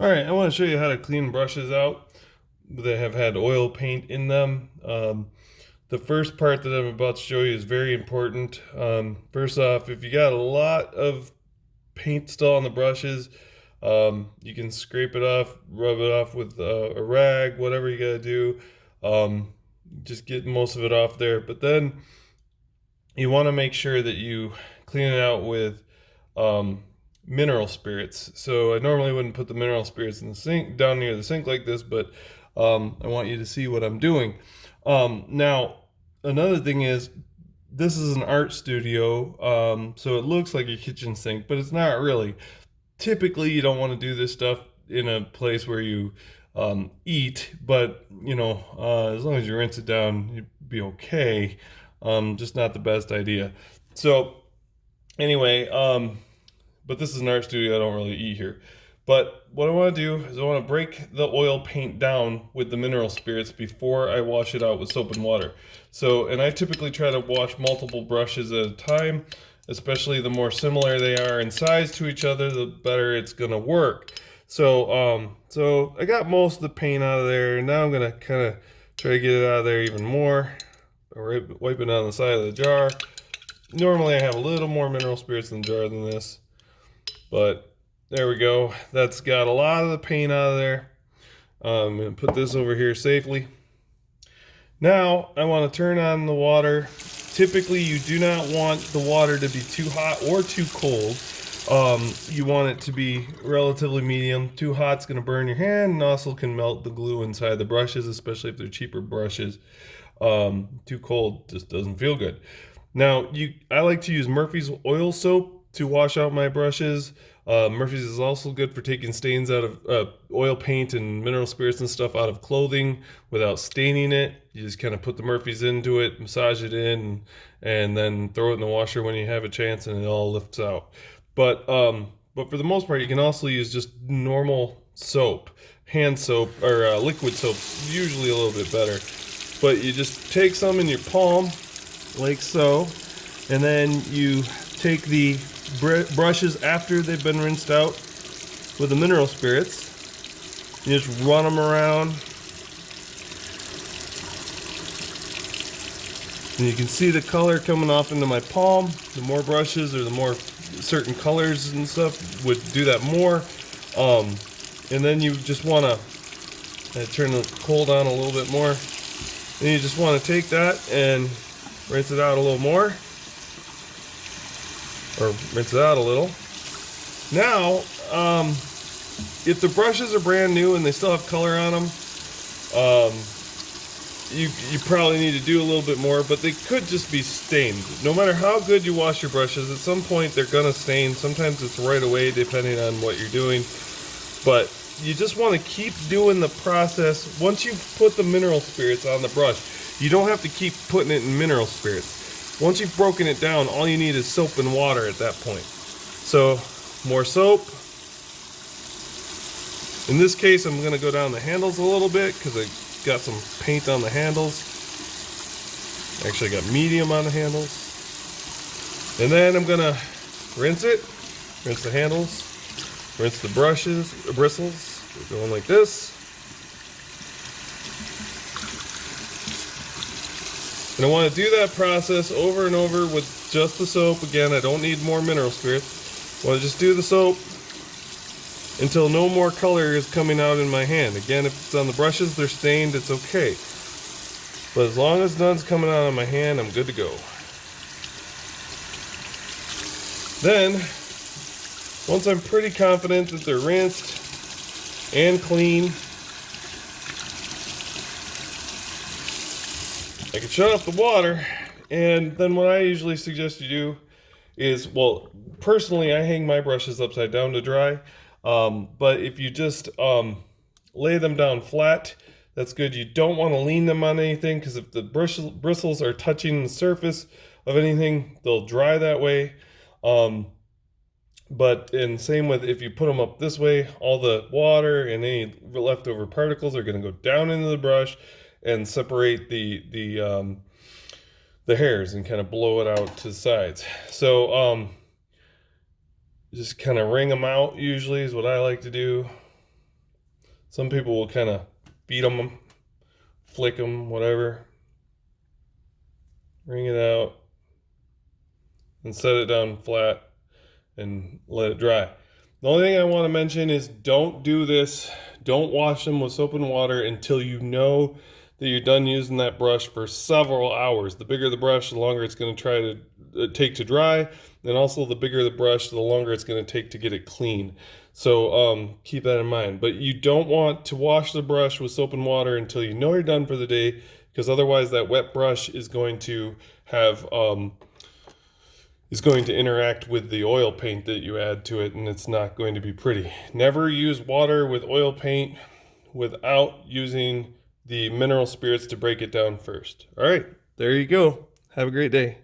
All right, I want to show you how to clean brushes out that have had oil paint in them. The first part that I'm about to show you is very important. First off, if you got a lot of paint still on the brushes, you can scrape it off, rub it off with a rag, whatever you got to do. Just get most of it off there. But then you want to make sure that you clean it out with um, mineral spirits. So I normally wouldn't put the mineral spirits in the sink down near the sink like this, but I want you to see what I'm doing. Now, another thing is this is an art studio, so it looks like a kitchen sink, but it's not really. Typically, you don't want to do this stuff in a place where you eat, but as long as you rinse it down, you'd be okay. Just not the best idea. So anyway, but this is an art studio. I don't really eat here. But what I want to do is I want to break the oil paint down with the mineral spirits before I wash it out with soap and water. So, and I typically try to wash multiple brushes at a time, especially the more similar they are in size to each other, the better it's going to work. So I got most of the paint out of there. Now I'm going to kind of try to get it out of there even more. Wipe it on the side of the jar. Normally I have a little more mineral spirits in the jar than this, but there we go. That's got a lot of the paint out of there. I'm going to put this over here safely. Now I want to turn on the water. Typically you do not want the water to be too hot or too cold. You want it to be relatively medium. Too hot's going to burn your hand and also can melt the glue inside the brushes, especially if they're cheaper brushes. Too cold just doesn't feel good. Now, I like to use Murphy's oil soap to wash out my brushes. Murphy's is also good for taking stains out of oil paint and mineral spirits and stuff out of clothing without staining it. You just kind of put the Murphy's into it, massage it in, and then throw it in the washer when you have a chance, and it all lifts out. But for the most part, you can also use just normal soap, hand soap, or liquid soap, usually a little bit better. But you just take some in your palm, like so, and then you take the brushes after they've been rinsed out with the mineral spirits. You just run them around. And you can see the color coming off into my palm. The more brushes or the more certain colors and stuff would do that more. And then you just want to turn the cold on a little bit more. Then you just want to take that and rinse it out a little more. Or rinse it out a little. Now, if the brushes are brand new and they still have color on them, you probably need to do a little bit more, but they could just be stained. No matter how good you wash your brushes, at some point they're gonna stain. Sometimes it's right away depending on what you're doing. But you just want to keep doing the process. Once you put the mineral spirits on the brush, you don't have to keep putting it in mineral spirits. Once you've broken it down, all you need is soap and water at that point. So, more soap. In this case, I'm going to go down the handles a little bit because I got some paint on the handles. Actually, I got medium on the handles. And then I'm going to rinse it. Rinse the handles. Rinse the bristles. We're going like this. And I want to do that process over and over with just the soap. Again, I don't need more mineral spirits. I want to just do the soap until no more color is coming out in my hand. Again, if it's on the brushes, they're stained, it's okay. But as long as none's coming out of my hand, I'm good to go. Then, once I'm pretty confident that they're rinsed and clean, I can shut off the water. And then what I usually suggest you do is, well, personally, I hang my brushes upside down to dry. But if you just lay them down flat, that's good. You don't want to lean them on anything because if the bristles are touching the surface of anything, they'll dry that way. But same with if you put them up this way, all the water and any leftover particles are going to go down into the brush and separate the hairs and kind of blow it out to the sides. So just kind of wring them out usually is what I like to do. Some people will kind of beat them, flick them, whatever. Wring it out and set it down flat and let it dry. The only thing I want to mention is don't do this. Don't wash them with soap and water until you know that you're done using that brush for several hours. The bigger the brush, the longer it's going to try to take to dry. And also the bigger the brush, the longer it's going to take to get it clean. So keep that in mind. But you don't want to wash the brush with soap and water until you know you're done for the day, because otherwise that wet brush is going to have interact with the oil paint that you add to it, and it's not going to be pretty. Never use water with oil paint without using the mineral spirits to break it down first. All right, there you go. Have a great day.